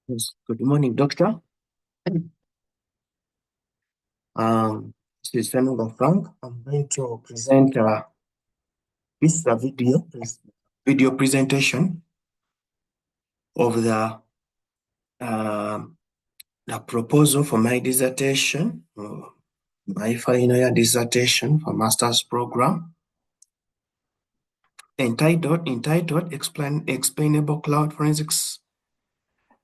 Yes. Good morning, doctor. This is Fernando Frank. I'm going to present this is a video presentation of the proposal for my dissertation, my final year dissertation for master's program, entitled Explainable Cloud Forensics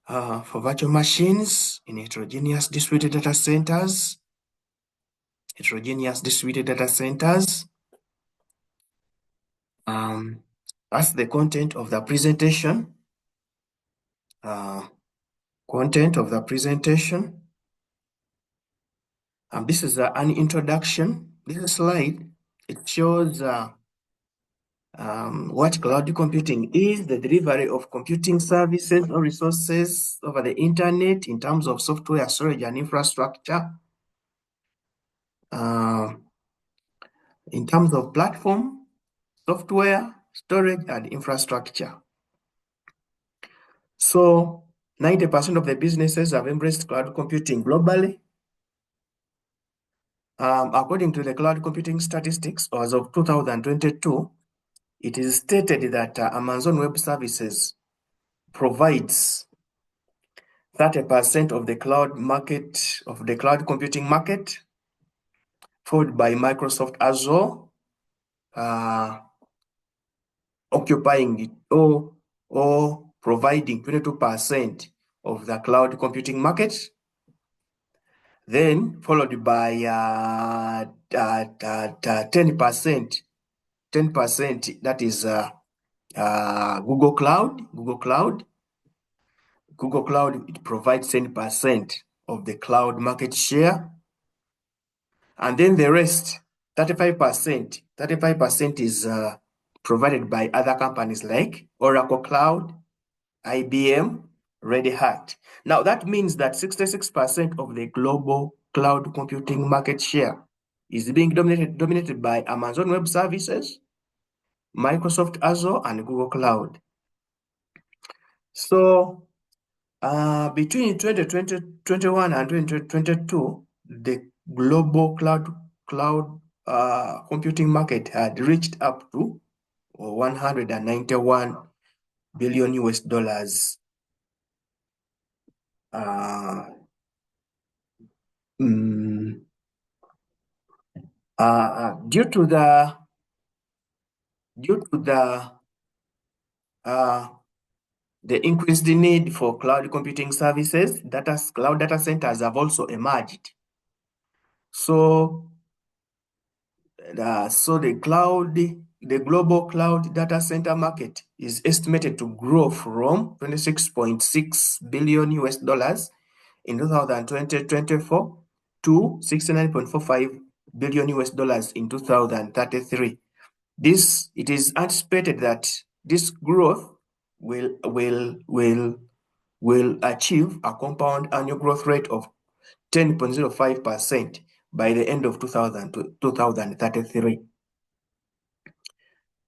for Virtual Machines in Heterogeneous Distributed Data Centers. That's the content of the presentation. This is an introduction. This slide, it shows what cloud computing is, the delivery of computing services or resources over the internet in terms of software, storage, and infrastructure. In terms of platform, software, storage, and infrastructure. So 90% of the businesses have embraced cloud computing globally. According to the cloud computing statistics, as of 2022, it is stated that Amazon Web Services provides 30% of the cloud market, of the cloud computing market, followed by Microsoft Azure, occupying it or providing 22% of the cloud computing market, then followed by 10%, that is Google Cloud. Google Cloud, it provides 10% of the cloud market share. And then the rest, 35% is provided by other companies like Oracle Cloud, IBM, Red Hat. Now that means that 66% of the global cloud computing market share is being dominated by Amazon Web Services, Microsoft Azure, and Google Cloud. So between 2021 and 2022, the global cloud computing market had reached up to 191 billion US dollars. Due to the increased need for cloud computing services, cloud data centers have also emerged. So the global cloud data center market is estimated to grow from 26.6 billion US dollars in 2024 to 69.45 billion US dollars in 2033. It is anticipated that this growth will achieve a compound annual growth rate of 10.05% by the end of 2033.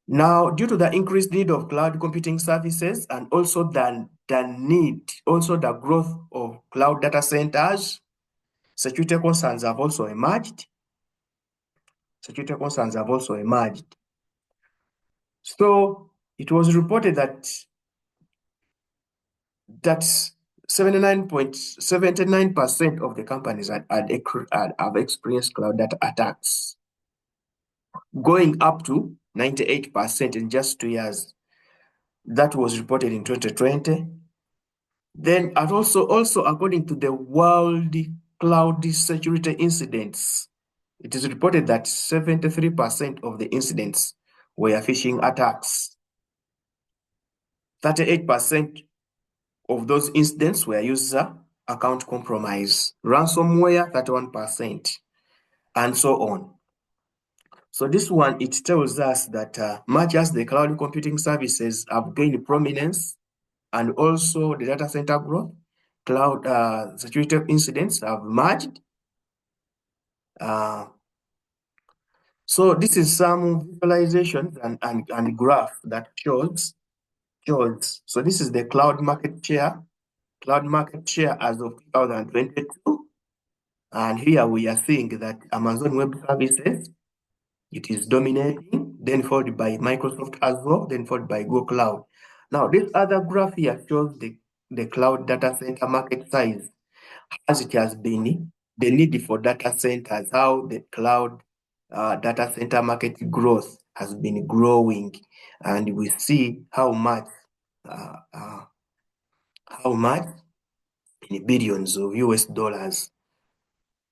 Now, due to the increased need of cloud computing services and also the growth of cloud data centers, security concerns have also emerged. So it was reported that 79% of the companies have experienced cloud data attacks, going up to 98% in just 2 years. That was reported in 2020. Then, and also according to the World Cloud Security Incidents, it is reported that 73% of the incidents were phishing attacks. 38% of those incidents were user account compromise, ransomware 31%, and so on. So this one, it tells us that much as the cloud computing services have gained prominence and also the data center growth, cloud security incidents have emerged. So this is some visualization and graph that shows. So this is the cloud market share cloud market share as of 2022. And here we are seeing that Amazon Web Services, it is dominating, then followed by Microsoft Azure, then followed by Google Cloud. Now, this other graph here shows the cloud data center market size as it has been, the need for data centers, how the cloud data center market growth has been growing, and we see how much in billions of US dollars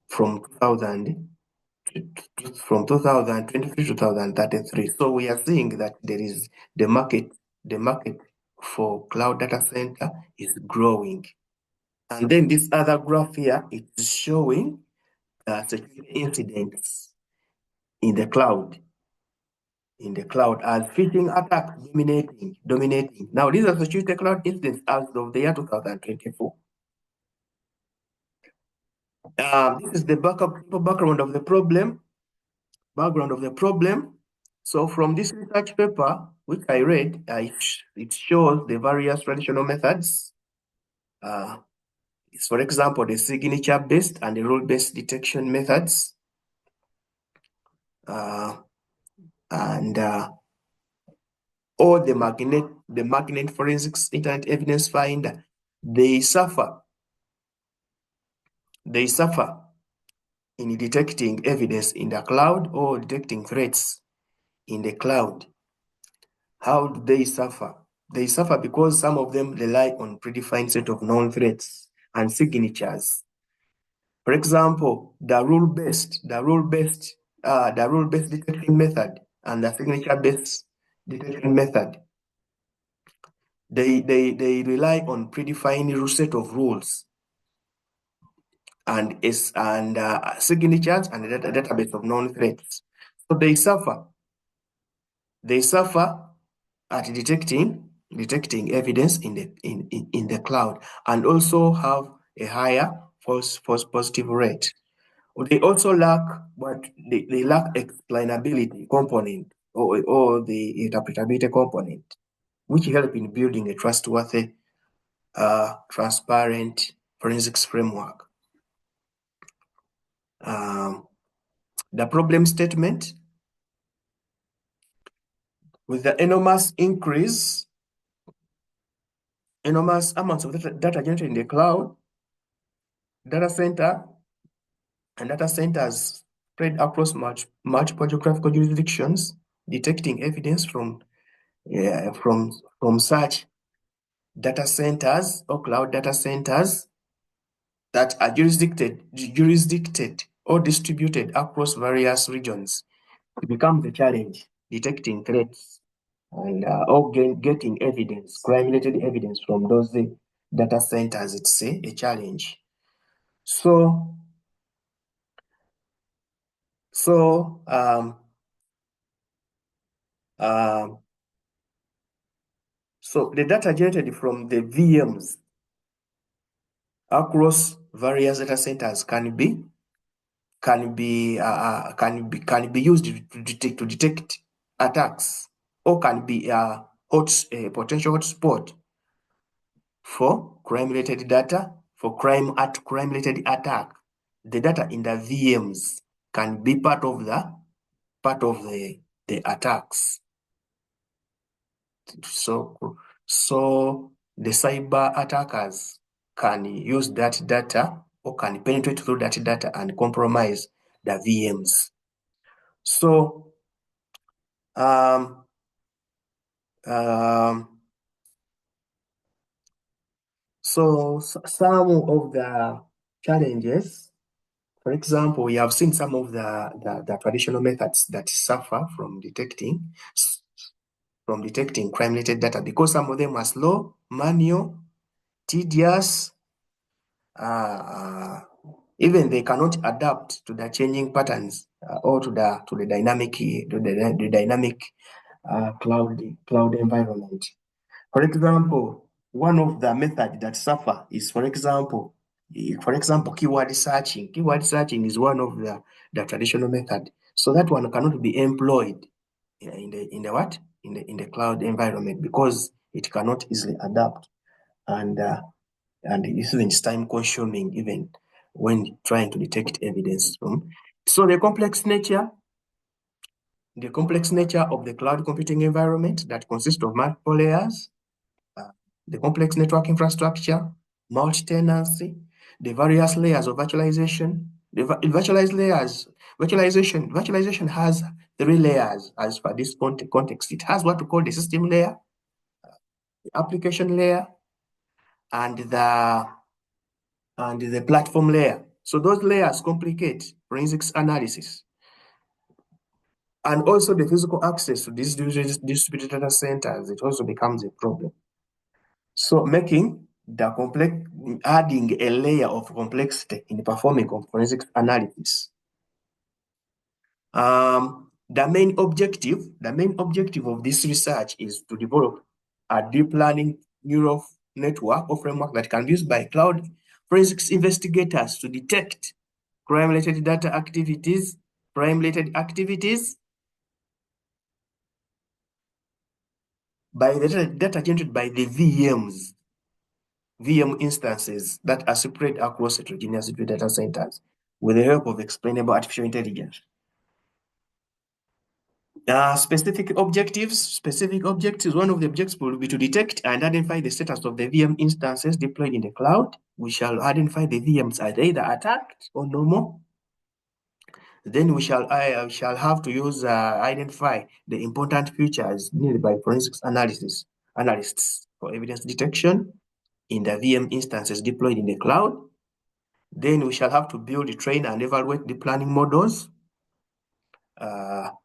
from 2023 to 2033. So we are seeing that there is the market for cloud data center is growing. And then this other graph here, it is showing security incidents in the cloud as phishing attacks dominating. Now, these are security cloud incidents as of the year 2024. This is the background of the problem. So from this research paper, which I read, it shows the various traditional methods. For example, the signature-based and the rule-based detection methods. And or the magnet forensics internet evidence finder, they suffer in detecting evidence in the cloud or detecting threats in the cloud. How do they suffer? They suffer because some of them rely on predefined set of known threats and signatures. For example, the rule-based detection method and the signature-based detection method, they rely on predefined set of rules and signatures and a database of known threats. So they suffer at detecting evidence in the cloud, and also have a higher false positive rate. They also lack they lack explainability component or the interpretability component, which help in building a trustworthy, transparent forensics framework. The problem statement: with the enormous amounts of data generated in the cloud, data centers spread across multiple geographical jurisdictions, detecting evidence from such data centers or cloud data centers that are jurisdicted or distributed across various regions. It becomes a challenge detecting threats and or getting evidence, crime-related evidence from those data centers. It's a challenge. So the data generated from the VMs across various data centers can be used to detect attacks, or can be a potential hotspot for crime-related data, for crime-related attack. The data in the VMs can be part of the attacks. So the cyber attackers can use that data or can penetrate through that data and compromise the VMs. So some of the challenges, for example, we have seen some of the traditional methods that suffer from detecting crime-related data, because some of them are slow, manual, tedious, even they cannot adapt to the changing patterns or to the dynamic cloud environment. For example, one of the methods that suffer is, for example, keyword searching. Keyword searching is one of the traditional method. So that one cannot be employed in the cloud environment, because it cannot easily adapt. And and it's time consuming even when trying to detect evidence. So the complex nature of the cloud computing environment that consists of multiple layers, the complex network infrastructure, multi-tenancy, the various layers of virtualization. The virtualization has 3 layers as per this context. It has what we call the system layer, the application layer, and the platform layer. So those layers complicate forensics analysis. And also the physical access to these distributed data centers, it also becomes a problem. So adding a layer of complexity in performing forensics analysis. The main objective of this research is to develop a deep learning neural network or framework that can be used by cloud forensics investigators to detect crime-related activities by the data generated by the VM instances that are spread across heterogeneous data centers with the help of explainable artificial intelligence. Specific objectives. One of the objectives will be to detect and identify the status of the VM instances deployed in the cloud. We shall identify the VMs as either attacked or normal. Then we shall have to identify the important features needed by forensics analysts for evidence detection in the VM instances deployed in the cloud. Then we shall have to build, train, and evaluate the planning models for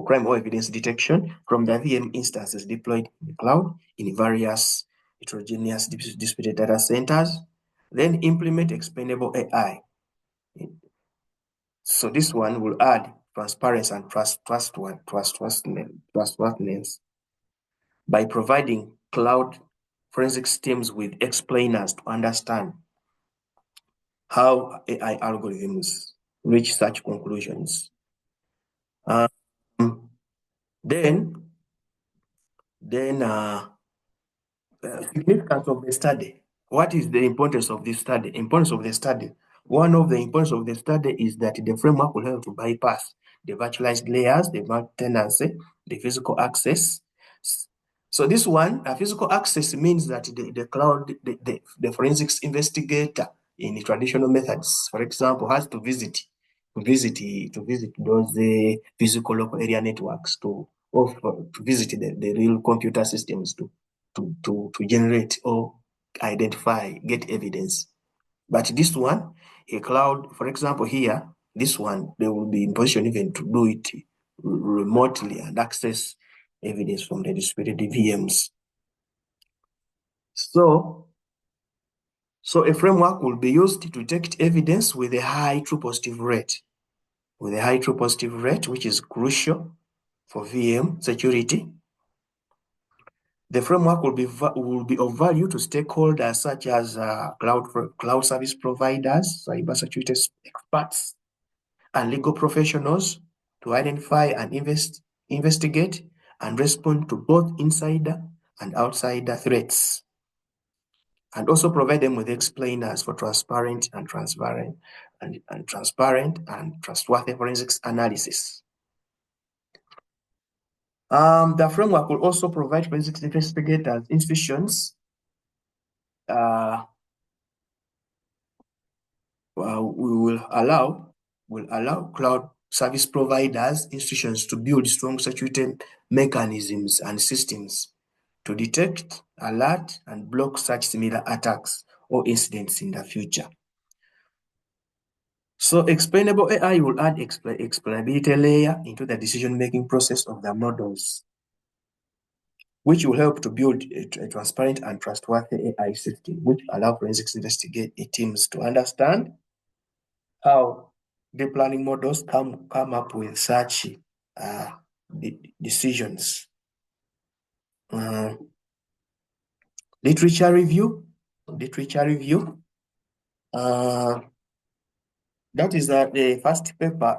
crime or evidence detection from the VM instances deployed in the cloud in various heterogeneous distributed data centers. Then implement explainable AI. So this one will add transparency and trustworthiness by providing cloud forensics teams with explainers to understand how AI algorithms reach such conclusions. Then significance of the study. What is the importance of this study? One of the importance of the study is that the framework will help to bypass the virtualized layers, the multi-tenancy, the physical access. So this one, physical access means that the cloud, the forensics investigator in the traditional methods, for example, has to visit those physical local area networks to visit the real computer systems to generate or identify, get evidence. But this one, a cloud, for example, here, this one, they will be in position even to do it remotely and access evidence from the distributed VMs. So a framework will be used to detect evidence with a high true positive rate. Which is crucial for VM security. The framework will be of value to stakeholders such as cloud service providers, cybersecurity experts, and legal professionals to identify and investigate and respond to both insider and outsider threats, and also provide them with explainers for transparent and trustworthy forensics analysis. The framework will also provide forensics investigators, institutions, will allow cloud service providers, institutions to build strong security mechanisms and systems to detect, alert, and block such similar attacks or incidents in the future. So explainable AI will add explainability layer into the decision-making process of the models, which will help to build a transparent and trustworthy AI system, which allow forensics teams to understand how deep learning models come up with such decisions. Literature review. That is the first paper.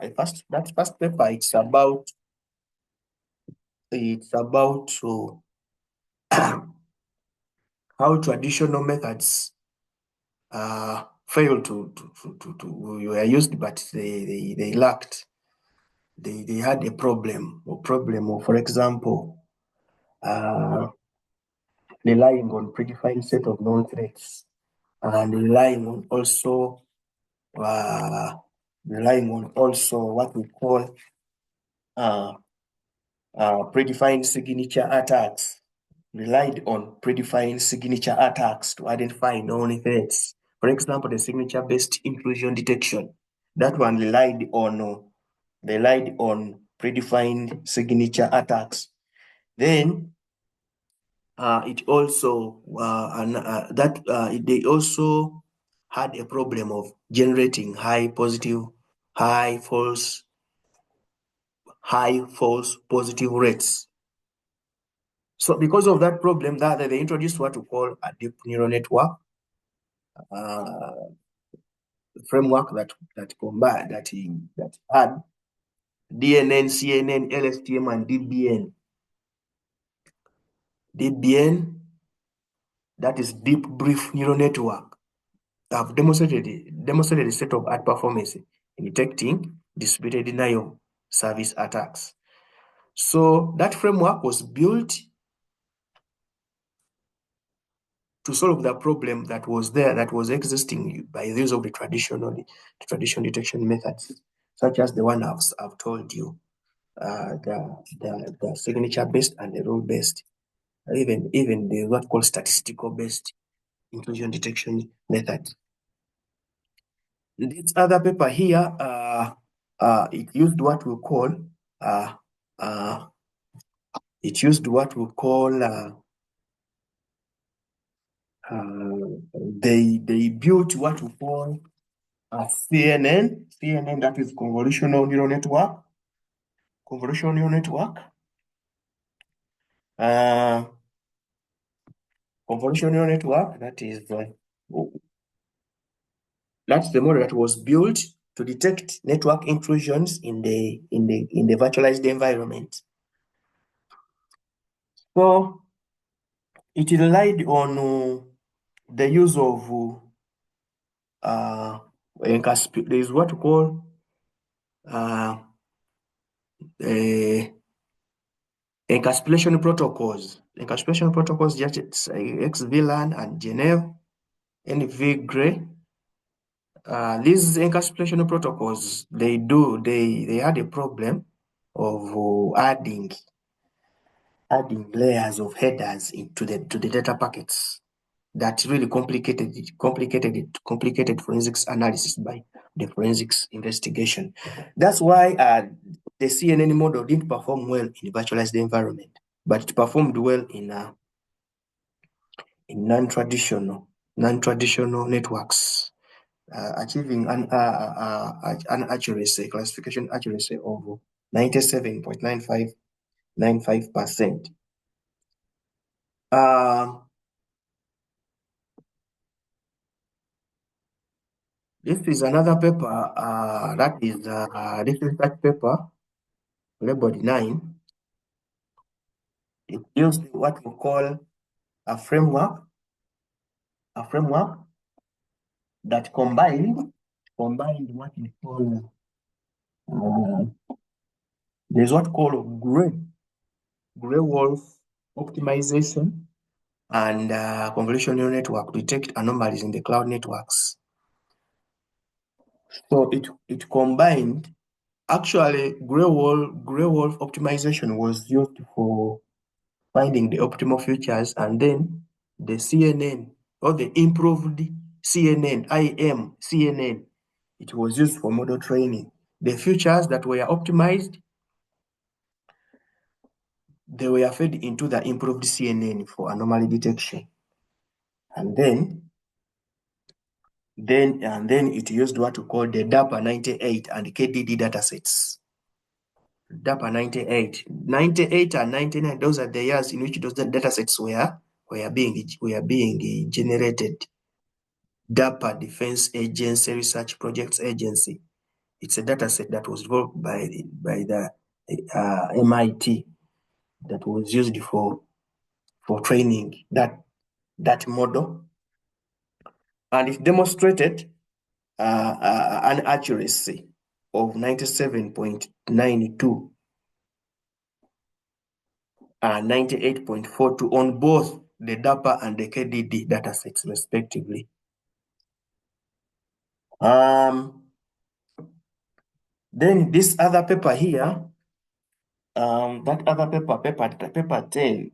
That first paper, it's about how traditional methods failed were used, but they lacked. They had a problem, for example, relying on predefined set of known threats, and relying on also what we call predefined signature attacks. Relied on predefined signature attacks to identify known threats. For example, the signature-based intrusion detection. That one relied on predefined signature attacks. Then it also they also had a problem of generating high false positive rates. So because of that problem, that they introduced what we call a deep neural network framework that combined that had DNN, CNN, LSTM, and DBN. DBN, that is deep brief neural network, have demonstrated a set of high performance in detecting distributed denial service attacks. So that framework was built to solve the problem that was existing by the use of the traditional detection methods, such as the one I've told you, the signature based and the rule based, even the what called statistical based intrusion detection method. This other paper here, it used what we call they built what we call a CNN, that is convolutional neural network. Convolutional neural network. Convolutional neural network, that is that's the model that was built to detect network intrusions in the virtualized environment. So it relied on the use of there is what we call encapsulation protocols. Encapsulation protocols, just XVLAN and Genève, NVGRE. These encapsulation protocols, they had a problem of adding layers of headers into the data packets. That really complicated forensics analysis by the forensics investigation. That's why the CNN model didn't perform well in the virtualized environment, but it performed well in non-traditional networks, achieving an accuracy, classification accuracy of 97.95%. This is another paper this is that paper labeled 9. It used what we call a framework that combined what we call there's what called gray wolf optimization and convolutional neural network to detect anomalies in the cloud networks. So it combined. Actually, gray wolf optimization was used for finding the optimal features, and then the CNN or the improved CNN, CNN, it was used for model training. The features that were optimized, they were fed into the improved CNN for anomaly detection. And then it used what we call the DAPA 98 and KDD datasets. DAPA 98 and 99, those are the years in which those datasets were being generated. DAPA, Defense Agency Research Projects Agency. It's a dataset that was developed by the MIT that was used for for training that model, and it demonstrated an accuracy of 97.92 and 98.42 on both the DAPA and the KDD datasets, respectively. Then this other paper here, that other paper 10,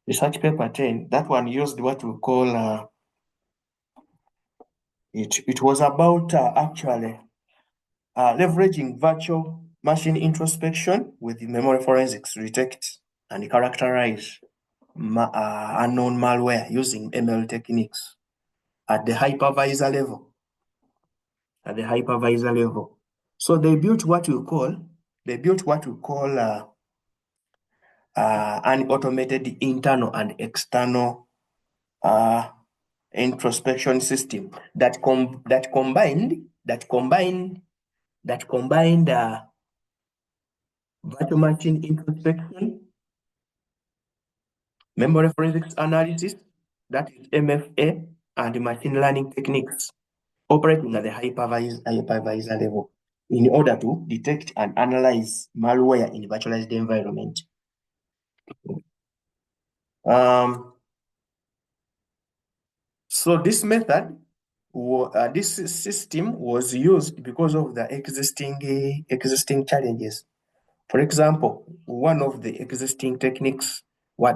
research paper 10, that one used what we call, it was about actually leveraging virtual machine introspection with memory forensics to detect and characterize unknown malware using ML techniques at the hypervisor level. So they built what we call an automated internal and external introspection system that combined virtual machine introspection, memory forensics analysis, that is MFA, and machine learning techniques operating at the hypervisor level in order to detect and analyze malware in virtualized environment. So this method, this system was used because of the existing challenges. For example, one of the existing techniques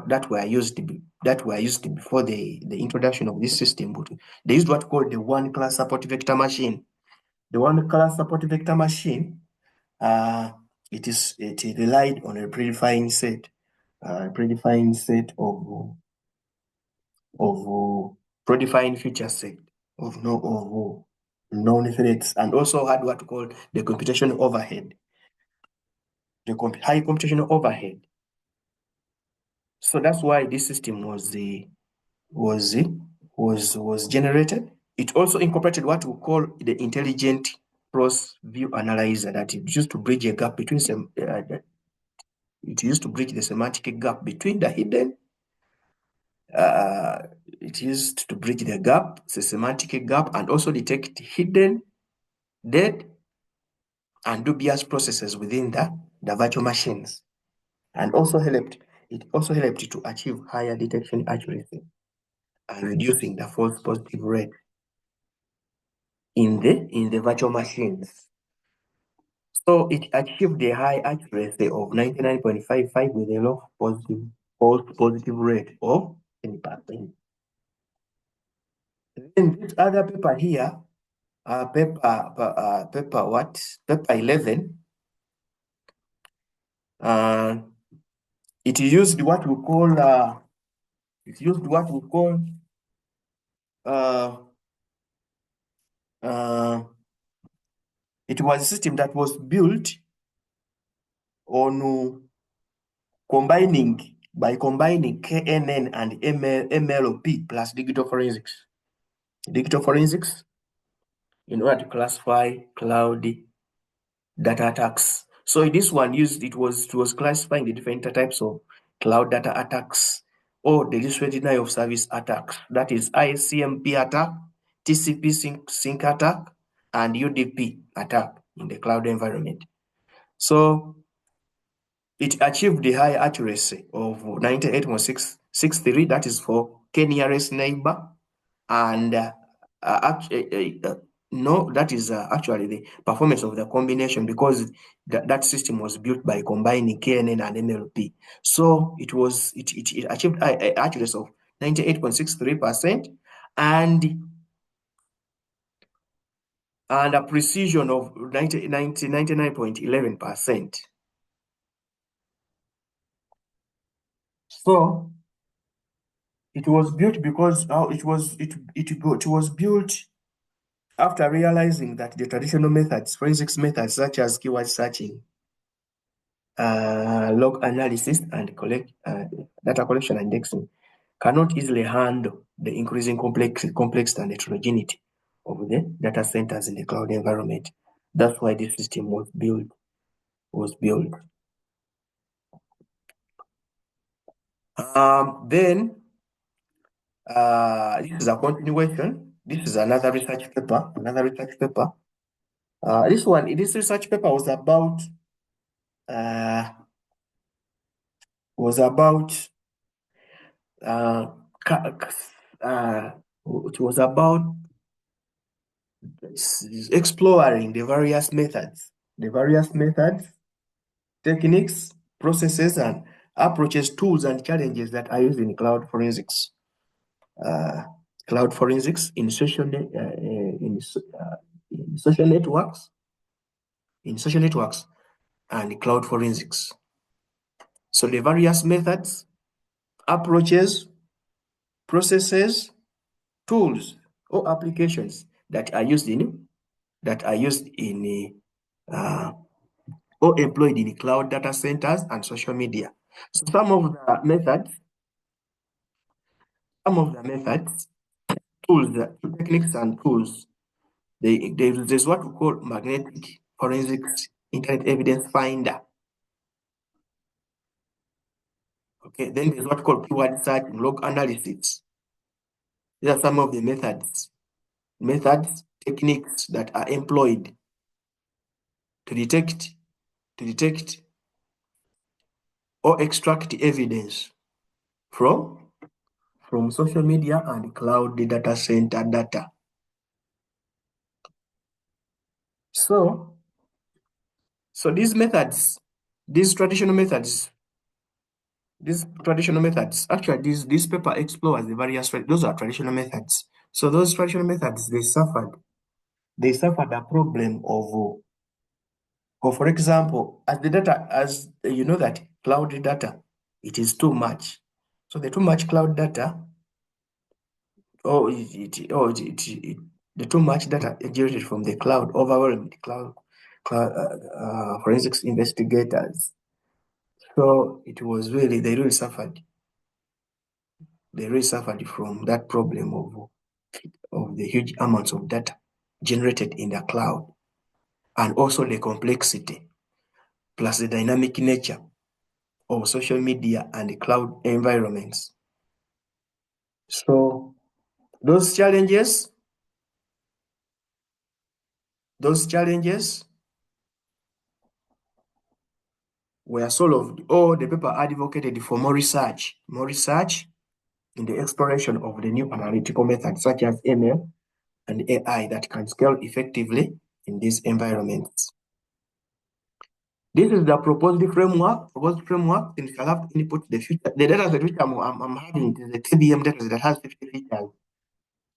that were used before the introduction of this system, they used what called the one-class support vector machine. The one-class support vector machine, it relied on a predefined set of predefined feature set of known threats, and also had what called the computational overhead, high computational overhead. So that's why this system was generated. It also incorporated what we call the intelligent cross view analyzer, that it used to bridge a gap between the semantic gap between the hidden. It used to bridge the semantic gap, and also detect hidden, dead, and dubious processes within the virtual machines, and it also helped to achieve higher detection accuracy and reducing the false positive rate in the virtual machines. So it achieved a high accuracy of 99.55 with a low false positive rate of 10%. Then this other paper here, paper 11, it used what we call it was a system that was built on combining KNN and MLOP plus digital forensics in order to classify cloud data attacks. So this one it was classifying the different types of cloud data attacks, or the distributed denial of service attacks. That is ICMP attack, TCP sync attack, and UDP attack in the cloud environment. So it achieved the high accuracy of 98.663, that is for k-nearest neighbor, and no, that is actually the performance of the combination, because that system was built by combining KNN and MLP. So it achieved an accuracy of 98.63% and a precision of 99.11%. So it was built because it was built after realizing that the traditional methods, forensics methods such as keyword searching, log analysis, and data collection and indexing cannot easily handle the increasing complexity and heterogeneity of the data centers in the cloud environment. That's why this system was built. Then this is a continuation. This is another research paper. This research paper was about uh, was about uh, it was about exploring the various methods, techniques, processes, and approaches, tools, and challenges that are used in cloud forensics. Cloud forensics in social networks, and cloud forensics. So the various methods, approaches, processes, tools, or applications that are used in or employed in cloud data centers and social media. So some of the methods, tools, techniques and tools, there's what we call magnetic forensics internet evidence finder. Okay, then there's what we call keyword search and log analysis. These are some of the methods, techniques that are employed to detect or extract evidence from social media and cloud data center data. So these traditional methods, actually this paper explores the various, those are traditional methods. So those traditional methods, they suffered a problem of, for example, as you know that cloud data, it is too much. So the too much cloud data, the too much data generated from the cloud overwhelmed cloud forensics investigators. So it was really, they really suffered from that problem of the huge amounts of data generated in the cloud, and also the complexity, plus the dynamic nature of social media and the cloud environments. So those challenges were solved, or the paper advocated for more research in the exploration of the new analytical methods such as ML and AI that can scale effectively in these environments. This is the proposed framework, and shall have to input the future. The data set which I'm having is the KBM data that has 50 features.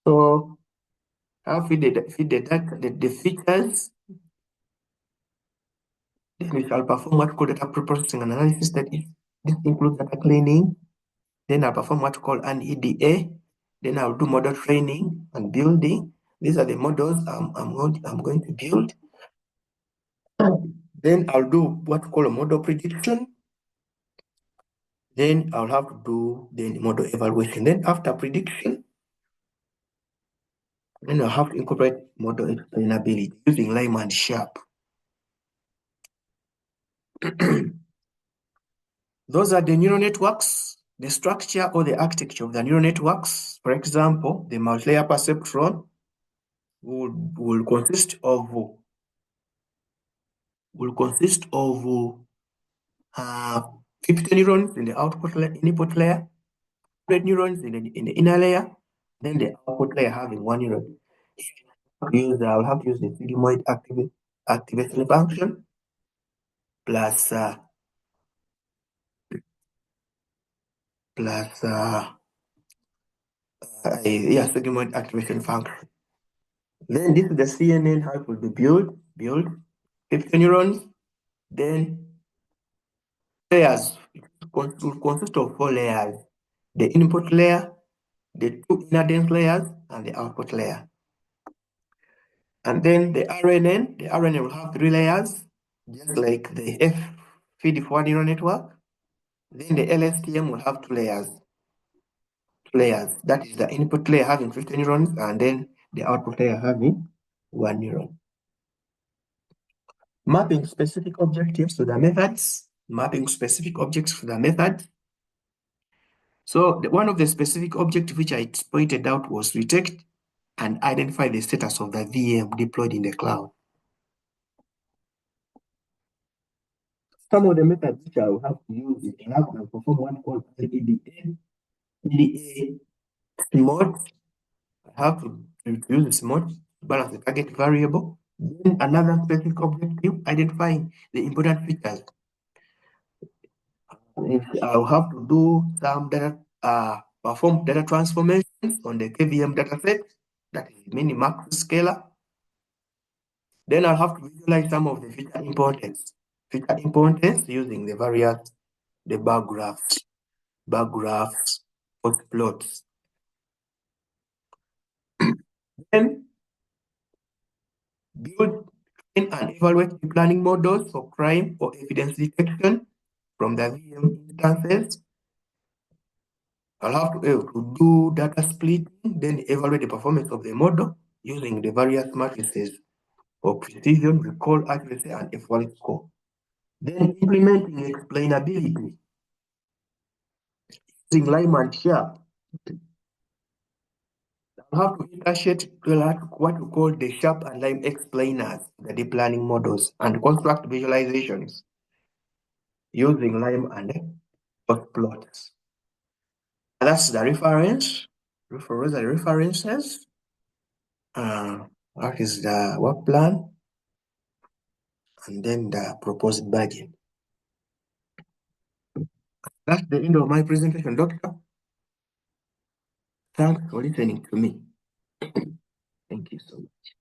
So I'll feed the features, then we shall perform what we call data pre-processing and analysis. This includes data cleaning. Then I'll perform what we call an EDA. Then I'll do model training and building. These are the models I'm going to build. Then I'll do what we call a model prediction. Then I'll have to do the model evaluation. Then after prediction, then I'll have to incorporate model explainability using Lime and Sharp. Those are the neural networks, the structure or the architecture of the neural networks. For example, the multi-layer perceptron will consist of 50 neurons in the input layer, 100 neurons in the inner layer, then the output layer having 1 neuron. I'll have to use the sigmoid activation function plus sigmoid activation function. Then this is the CNN, how it will be built 50 neurons, then layers. It will consist of 4 layers: the input layer, the 2 inner dense layers, and the output layer. And then the RNN will have 3 layers, just like the feed-forward neural network. Then the LSTM will have 2 layers. That is the input layer having 50 neurons, and then the output layer having 1 neuron. Mapping specific objectives to the methods. So one of the specific objectives which I pointed out was detect and identify the status of the VM deployed in the cloud. Some of the methods which I will have to use is I have to perform one called EDA mode. I have to use this mode to balance the target variable. Then another specific objective, identifying the important features. I'll have to do some data, perform data transformations on the KVM dataset, that is minimax scaler. Then I'll have to visualize some of the feature importance. Feature importance using the various, the bar graphs, or plots. Then build, train, and evaluate the planning models for crime or evidence detection from the VM instances. I'll have to do data splitting, then evaluate the performance of the model using the various matrices for precision, recall, accuracy, and effort score. Then implementing explainability using Lime and Sharp. I'll have to initiate what we call the Sharp and Lime explainers, the deep learning models, and construct visualizations using Lime and plots. That's the reference. The references. What is the work plan? And then the proposed budget. That's the end of my presentation, Doctor. Thanks for listening to me. Thank you so much.